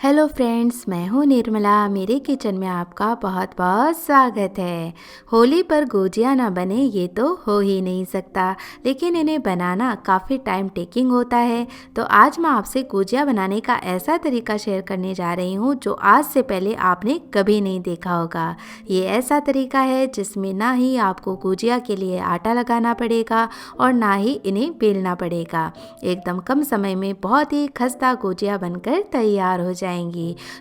Hello friends, मैं हूँ निर्मला। मेरे किचन में आपका बहुत बहुत स्वागत है। होली पर गुजिया ना बने ये तो हो ही नहीं सकता, लेकिन इन्हें बनाना काफ़ी टाइम टेकिंग होता है। तो आज मैं आपसे गुजिया बनाने का ऐसा तरीका शेयर करने जा रही हूँ जो आज से पहले आपने कभी नहीं देखा होगा। ये ऐसा तरीका है जिसमें ना ही आपको गुजिया के लिए आटा लगाना पड़ेगा और ना ही इन्हें बेलना पड़ेगा। एकदम कम समय में बहुत ही खस्ता गुजिया बनकर तैयार हो जाएंगी।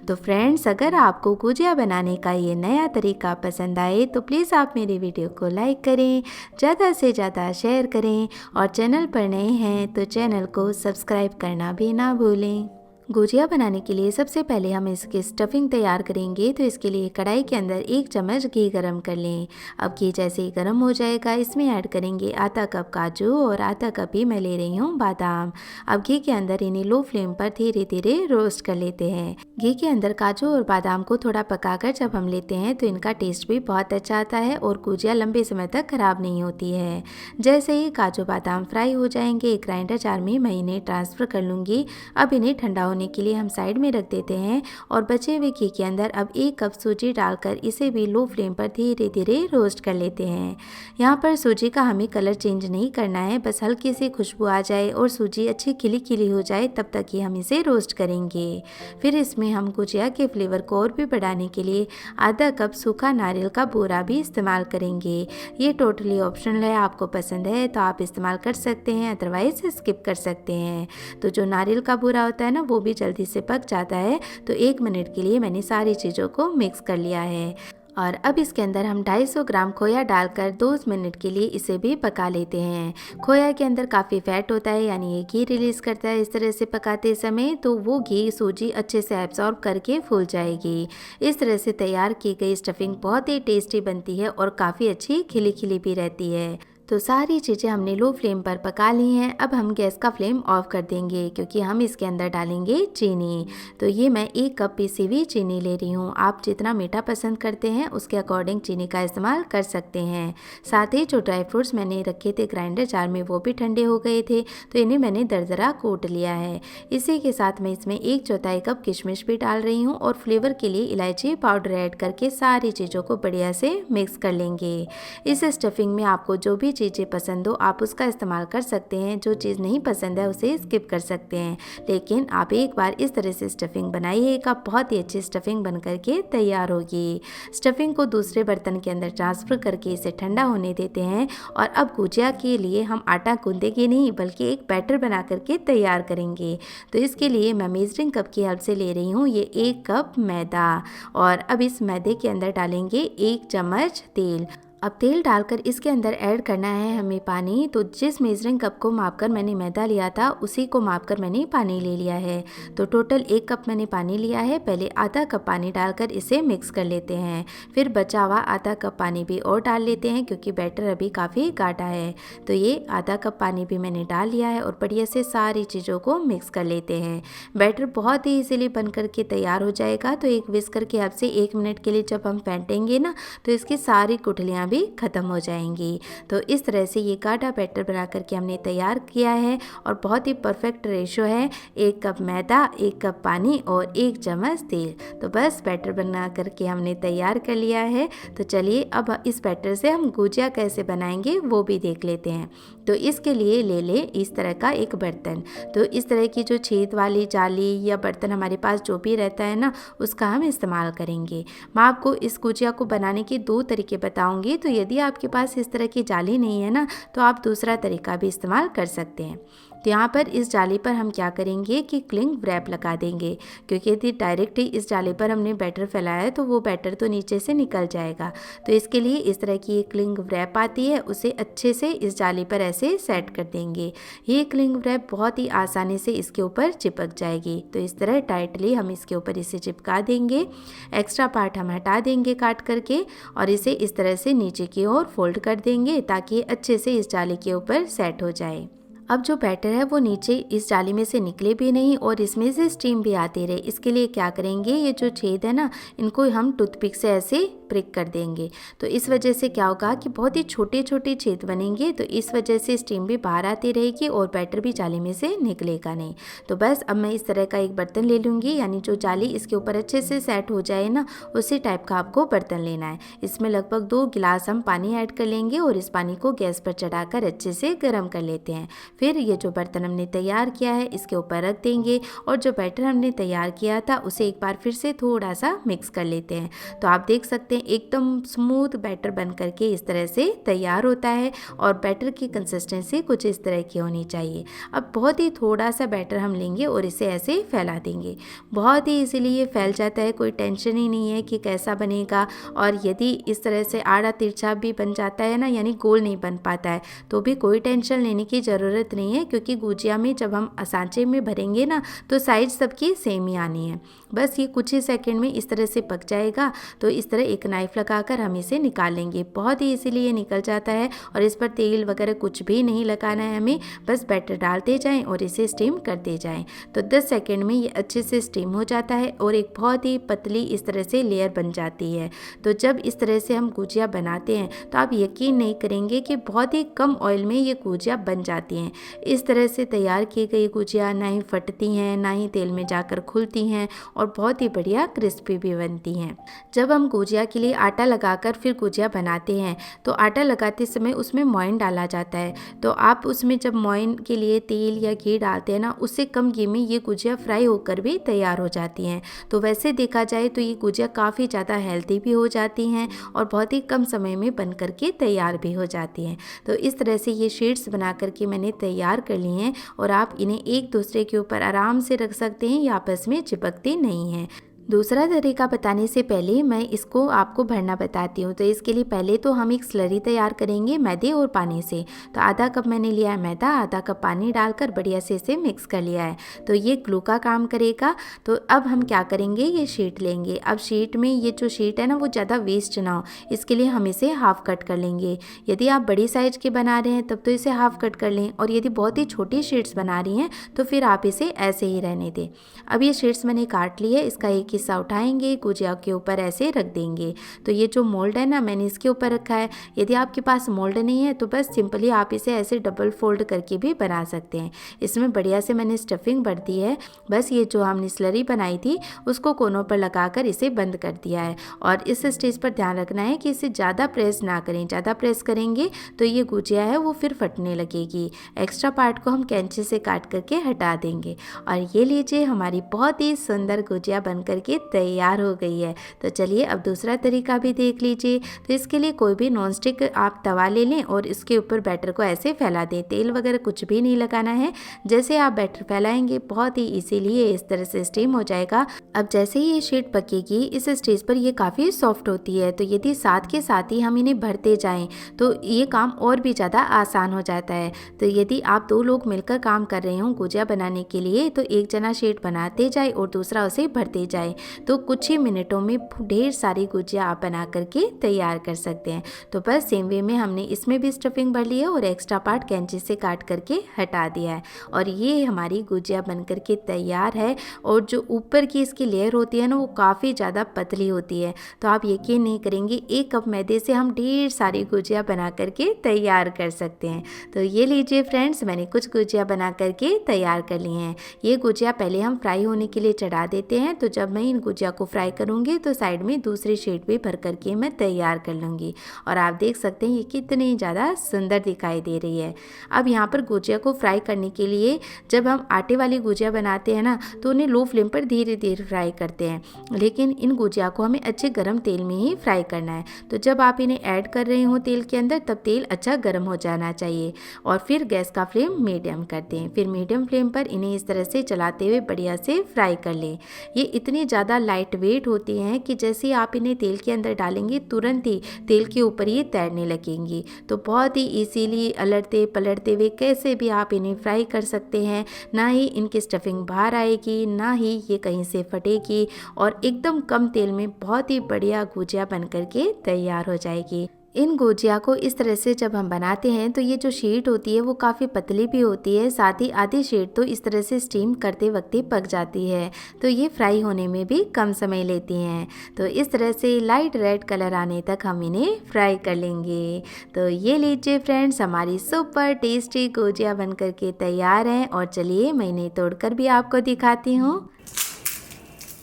तो फ्रेंड्स, अगर आपको गुजिया बनाने का ये नया तरीका पसंद आए तो प्लीज़ आप मेरी वीडियो को लाइक करें, ज़्यादा से ज़्यादा शेयर करें और चैनल पर नए हैं तो चैनल को सब्सक्राइब करना भी ना भूलें। गुजिया बनाने के लिए सबसे पहले हम इसकी स्टफिंग तैयार करेंगे। तो इसके लिए कढ़ाई के अंदर 1 चम्मच घी गरम कर लें। अब घी जैसे ही गरम हो जाएगा इसमें ऐड करेंगे आधा कप काजू और आधा कप ही मैं ले रही हूँ बादाम। अब घी के अंदर इन्हें लो फ्लेम पर धीरे धीरे रोस्ट कर लेते हैं। घी के अंदर काजू और बादाम को थोड़ा पकाकर जब हम लेते हैं तो इनका टेस्ट भी बहुत अच्छा आता है और गुजिया लंबे समय तक खराब नहीं होती है। जैसे ही काजू बादाम फ्राई हो जाएंगे एक ग्राइंडर जार में मैं इन्हें ट्रांसफ़र कर लूँगी। अब इन्हें ठंडा होने के लिए हम साइड में रख देते हैं और बचे हुए घी के अंदर अब 1 कप सूजी डालकर इसे भी लो फ्लेम पर धीरे धीरे रोस्ट कर लेते हैं। यहाँ पर सूजी का हमें कलर चेंज नहीं करना है, बस हल्की सी खुशबू आ जाए और सूजी अच्छी खिली खिली हो जाए तब तक ही हम इसे रोस्ट करेंगे। फिर इसमें हम गुजिया के फ्लेवर को और भी बढ़ाने के लिए आधा कप सूखा नारियल का बूरा भी इस्तेमाल करेंगे। ये टोटली ऑप्शनल है, आपको पसंद है तो आप इस्तेमाल कर सकते हैं, अदरवाइज स्किप कर सकते हैं। तो जो नारियल का बूरा होता है ना वो भी जल्दी से पक जाता है। तो 1 मिनट के लिए मैंने सारी चीज़ों को मिक्स कर लिया है और अब इसके अंदर हम 250 ग्राम खोया डालकर 2 मिनट के लिए इसे भी पका लेते हैं। खोया के अंदर काफ़ी फैट होता है, यानी ये घी रिलीज़ करता है। इस तरह से पकाते समय तो वो घी सूजी अच्छे से एब्जॉर्ब करके फूल जाएगी। इस तरह से तैयार की गई स्टफिंग बहुत ही टेस्टी बनती है और काफ़ी अच्छी खिली खिली भी रहती है। तो सारी चीज़ें हमने लो फ्लेम पर पका ली हैं। अब हम गैस का फ्लेम ऑफ कर देंगे क्योंकि हम इसके अंदर डालेंगे चीनी। तो ये मैं 1 कप पीसी हुई चीनी ले रही हूँ। आप जितना मीठा पसंद करते हैं उसके अकॉर्डिंग चीनी का इस्तेमाल कर सकते हैं। साथ ही जो ड्राई फ्रूट्स मैंने रखे थे ग्राइंडर जार में वो भी ठंडे हो गए थे, तो इन्हें मैंने दरदरा कूट लिया है। इसी के साथ मैं इसमें 1/4 कप किशमिश भी डाल रही हूँ और फ्लेवर के लिए इलायची पाउडर ऐड करके सारी चीज़ों को बढ़िया से मिक्स कर लेंगे। इस स्टफिंग में आपको जो भी चीज़ें पसंद हो आप उसका इस्तेमाल कर सकते हैं, जो चीज़ नहीं पसंद है उसे स्किप कर सकते हैं। लेकिन आप एक बार इस तरह से स्टफिंग बनाइएगा, बहुत ही अच्छी स्टफिंग बन करके तैयार होगी। स्टफिंग को दूसरे बर्तन के अंदर ट्रांसफ़र करके इसे ठंडा होने देते हैं और अब गुजिया के लिए हम आटा गूंदेंगे नहीं बल्कि एक बैटर बना करके तैयार करेंगे। तो इसके लिए मैं मेजरिंग कप की हेल्प से ले रही हूँ ये 1 कप मैदा और अब इस मैदे के अंदर डालेंगे 1 चम्मच तेल। अब तेल डालकर इसके अंदर ऐड करना है हमें पानी। तो जिस मेजरिंग कप को मापकर मैंने मैदा लिया था उसी को मापकर मैंने पानी ले लिया है। तो टोटल 1 कप मैंने पानी लिया है। पहले आधा कप पानी डालकर इसे मिक्स कर लेते हैं, फिर बचा हुआ आधा कप पानी भी और डाल लेते हैं क्योंकि बैटर अभी काफ़ी गाढ़ा है। तो ये आधा कप पानी भी मैंने डाल लिया है और बढ़िया से सारी चीज़ों को मिक्स कर लेते हैं। बैटर बहुत ही इजीली बन करके तैयार हो जाएगा। तो एक विस्कर की हेल्प से 1 मिनट के लिए जब हम फेंटेंगे ना तो इसकी सारी गुठलियाँ भी खत्म हो जाएंगी। तो इस तरह से ये गाढ़ा बैटर बना करके हमने तैयार किया है और बहुत ही परफेक्ट रेशो है, 1 कप मैदा 1 कप पानी और 1 चम्मच तेल। तो बस बैटर बना करके हमने तैयार कर लिया है। तो चलिए अब इस बैटर से हम गुजिया कैसे बनाएंगे वो भी देख लेते हैं। तो इसके लिए ले ले इस तरह का एक बर्तन। तो इस तरह की जो छेद वाली जाली या बर्तन हमारे पास जो भी रहता है ना उसका हम इस्तेमाल करेंगे। मैं आपको इस गुजिया को बनाने के 2 तरीके बताऊंगी। तो यदि आपके पास इस तरह की जाली नहीं है ना तो आप दूसरा तरीका भी इस्तेमाल कर सकते हैं। तो यहाँ पर इस जाली पर हम क्या करेंगे कि क्लिंग रैप लगा देंगे, क्योंकि यदि डायरेक्ट ही इस जाली पर हमने बैटर फैलाया है तो वो बैटर तो नीचे से निकल जाएगा। तो इसके लिए इस तरह की एक क्लिंग रैप आती है, उसे अच्छे से इस जाली पर ऐसे सेट कर देंगे। ये क्लिंग रैप बहुत ही आसानी से इसके ऊपर चिपक जाएगी। तो इस तरह टाइटली हम इसके ऊपर इसे चिपका देंगे। एक्स्ट्रा पार्ट हम हटा देंगे काट करके और इसे इस तरह से नीचे की ओर फोल्ड कर देंगे ताकि अच्छे से इस जाली के ऊपर सेट हो जाए। अब जो बैटर है वो नीचे इस जाली में से निकले भी नहीं और इसमें से स्टीम भी आती रहे। इसके लिए क्या करेंगे, ये जो छेद है ना इनको हम टूथपिक से ऐसे ब्रेक कर देंगे। तो इस वजह से क्या होगा कि बहुत ही छोटे छोटे छेद बनेंगे, तो इस वजह से स्टीम भी बाहर आती रहेगी और बैटर भी जाली में से निकलेगा नहीं। तो बस अब मैं इस तरह का एक बर्तन ले लूँगी, यानी जो जाली इसके ऊपर अच्छे से सेट हो जाए ना, उसी टाइप का आपको बर्तन लेना है। इसमें लगभग 2 गिलास हम पानी ऐड कर लेंगे और इस पानी को गैस पर चढ़ाकर अच्छे से गर्म कर लेते हैं। फिर ये जो बर्तन हमने तैयार किया है इसके ऊपर रख देंगे और जो बैटर हमने तैयार किया था उसे एक बार फिर से थोड़ा सा मिक्स कर लेते हैं। तो आप देख सकते हैं एकदम स्मूथ बैटर बन करके इस तरह से तैयार होता है और बैटर की कंसिस्टेंसी कुछ इस तरह की होनी चाहिए। अब बहुत ही थोड़ा सा बैटर हम लेंगे और इसे ऐसे फैला देंगे। बहुत ही इजीली ये फैल जाता है, कोई टेंशन ही नहीं है कि कैसा बनेगा। और यदि इस तरह से आड़ा तिरछा भी बन जाता है ना, यानी गोल नहीं बन पाता है, तो भी कोई टेंशन लेने की ज़रूरत नहीं है, क्योंकि गुजिया में जब हम सांचे में भरेंगे ना तो साइज सबकी सेम ही आनी है। बस ये कुछ ही सेकंड में इस तरह से पक जाएगा। तो इस तरह एक नाइफ लगाकर हम इसे निकाल लेंगे। बहुत ही इजीली ये निकल जाता है और इस पर तेल वगैरह कुछ भी नहीं लगाना है हमें, बस बैटर डालते जाएं और इसे स्टीम करते जाएं। तो 10 सेकंड में ये अच्छे से स्टीम हो जाता है और एक बहुत ही पतली इस तरह से लेयर बन जाती है। तो जब इस तरह से हम गुजिया बनाते हैं तो आप यकीन नहीं करेंगे कि बहुत ही कम ऑयल में ये गुजिया बन जाती हैं। इस तरह से तैयार की गई गुजिया ना ही फटती हैं, ना ही तेल में जाकर खुलती हैं और बहुत ही बढ़िया क्रिस्पी भी बनती हैं। जब हम गुजिया के लिए आटा लगाकर फिर गुजिया बनाते हैं तो आटा लगाते समय उसमें मोइन डाला जाता है। तो आप उसमें जब मोइन के लिए तेल या घी डालते हैं ना, उससे कम घी में ये गुजिया फ्राई होकर भी तैयार हो जाती हैं। तो वैसे देखा जाए तो ये गुजिया काफ़ी ज़्यादा हेल्दी भी हो जाती हैं और बहुत ही कम समय में बन करके तैयार भी हो जाती हैं। तो इस तरह से ये शीट्स बना करके मैंने तैयार कर ली हैं और आप इन्हें एक दूसरे के ऊपर आराम से रख सकते हैं, ये आपस में चिपकती नहीं हैं। दूसरा तरीका बताने से पहले मैं इसको आपको भरना बताती हूँ। तो इसके लिए पहले तो हम एक स्लरी तैयार करेंगे मैदे और पानी से। तो आधा कप मैंने लिया है मैदा, आधा कप पानी डालकर बढ़िया से इसे मिक्स कर लिया है। तो ये ग्लू का काम करेगा। तो अब हम क्या करेंगे, ये शीट लेंगे। अब शीट में ये जो शीट है ना वो ज़्यादा वेस्ट ना हो, इसके लिए हम इसे हाफ कट कर लेंगे। यदि आप बड़ी साइज़ के बना रहे हैं तब तो इसे हाफ कट कर लें, और यदि बहुत ही छोटी शीट्स बना रही हैं तो फिर आप इसे ऐसे ही रहने दें। अब ये शीट्स मैंने काट ली है, इसका एक हिस्सा उठाएंगे, गुजिया के ऊपर ऐसे रख देंगे। तो ये जो मोल्ड है ना मैंने इसके ऊपर रखा है। यदि आपके पास मोल्ड नहीं है तो बस सिंपली आप इसे ऐसे डबल फोल्ड करके भी बना सकते हैं। इसमें बढ़िया से मैंने स्टफिंग भर दी है। बस ये जो हमने स्लरी बनाई थी उसको कोनों पर लगाकर इसे बंद कर दिया है। और इस स्टेज पर ध्यान रखना है कि इसे ज़्यादा प्रेस ना करें, ज़्यादा प्रेस करेंगे तो ये गुजिया है वो फिर फटने लगेगी। एक्स्ट्रा पार्ट को हम कैंची से काट करके हटा देंगे। और ये लीजिए हमारी बहुत ही सुंदर गुजिया बन करके तैयार हो गई है। तो चलिए अब दूसरा तरीका भी देख लीजिए। तो इसके लिए कोई भी नॉन स्टिक आप तवा ले लें और इसके ऊपर बैटर को ऐसे फैला दें। तेल वगैरह कुछ भी नहीं लगाना है। जैसे आप बैटर फैलाएंगे बहुत ही इजीली ये इस तरह से स्टीम हो जाएगा। अब जैसे ही ये शीट पकेगी इस स्टेज पर ये काफ़ी सॉफ्ट होती है। तो यदि साथ के साथ ही हम इन्हें भरते जाएं तो ये काम और भी ज़्यादा आसान हो जाता है। तो यदि आप 2 लोग मिलकर काम कर रहे हों गुजिया बनाने के लिए तो एक जना शीट बनाते जाए और दूसरा उसे भरते जाए, तो कुछ ही मिनटों में ढेर सारी गुजिया आप बना करके तैयार कर सकते हैं। तो बस सेम वे में हमने इसमें भी स्टफिंग भर ली है और एक्स्ट्रा पार्ट कैंची से काट करके हटा दिया है। और ये हमारी गुजिया बन करके तैयार है। और जो ऊपर की इसकी लेयर होती है ना वो काफ़ी ज़्यादा पतली होती है। तो आप यकीन नहीं करेंगे 1 कप मैदे से हम ढेर सारी गुजिया बना करके तैयार कर सकते हैं। तो ये लीजिए फ्रेंड्स, मैंने कुछ गुजिया बना करके तैयार कर ली हैं। ये गुजिया पहले हम फ्राई होने के लिए चढ़ा देते हैं। तो जब मैं इन गुजिया को फ्राई करूंगी तो साइड में दूसरी शीट भी भर करके मैं तैयार कर लूँगी। और आप देख सकते हैं ये कितनी ज़्यादा सुंदर दिखाई दे रही है। अब यहाँ पर गुजिया को फ्राई करने के लिए जब हम आटे वाली गुजिया बनाते हैं ना तो उन्हें लो फ्लेम पर धीरे धीरे फ्राई करते हैं, लेकिन इन गुजिया को हमें अच्छे गर्म तेल में ही फ्राई करना है। तो जब आप इन्हें ऐड कर रहे हो तेल के अंदर तब तेल अच्छा गर्म हो जाना चाहिए और फिर गैस का फ्लेम मीडियम कर दें। फिर मीडियम फ्लेम पर इन्हें इस तरह से चलाते हुए बढ़िया से फ्राई कर लें। ये इतनी ज़्यादा लाइट वेट होती हैं कि जैसे ही आप इन्हें तेल के अंदर डालेंगे तुरंत ही तेल के ऊपर ये तैरने लगेंगी। तो बहुत ही इजीली अलटते पलटते हुए कैसे भी आप इन्हें फ्राई कर सकते हैं। ना ही इनकी स्टफिंग बाहर आएगी, ना ही ये कहीं से फटेगी और एकदम कम तेल में बहुत ही बढ़िया गुजिया बन करके तैयार हो जाएगी। इन गोजिया को इस तरह से जब हम बनाते हैं तो ये जो शीट होती है वो काफ़ी पतली भी होती है, साथ ही आधी शीट तो इस तरह से स्टीम करते वक्त ही पक जाती है, तो ये फ्राई होने में भी कम समय लेती हैं। तो इस तरह से लाइट रेड कलर आने तक हम इन्हें फ्राई कर लेंगे। तो ये लीजिए फ्रेंड्स, हमारी सुपर टेस्टी गोजिया बन करके तैयार हैं। और चलिए मैं इन्हें तोड़कर भी आपको दिखाती हूँ।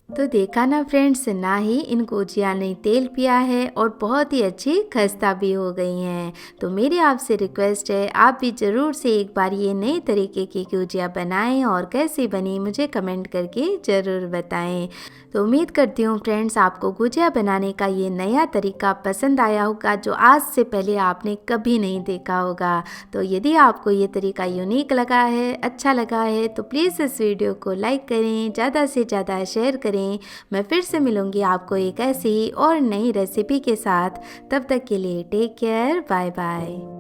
तो देखा ना फ्रेंड्स, ना ही इन गोजिया ने तेल पिया है और बहुत ही अच्छी खस्ता भी हो गई हैं। तो मेरी आपसे रिक्वेस्ट है, आप भी ज़रूर से एक बार ये नए तरीके की गोजिया बनाएं और कैसी बनी मुझे कमेंट करके ज़रूर बताएं। तो उम्मीद करती हूँ फ्रेंड्स आपको गुजिया बनाने का ये नया तरीका पसंद आया होगा, जो आज से पहले आपने कभी नहीं देखा होगा। तो यदि आपको ये तरीका यूनिक लगा है, अच्छा लगा है, तो प्लीज़ इस वीडियो को लाइक करें, ज़्यादा से ज़्यादा शेयर करें। मैं फिर से मिलूँगी आपको एक ऐसी ही और नई रेसिपी के साथ। तब तक के लिए टेक केयर, बाय बाय।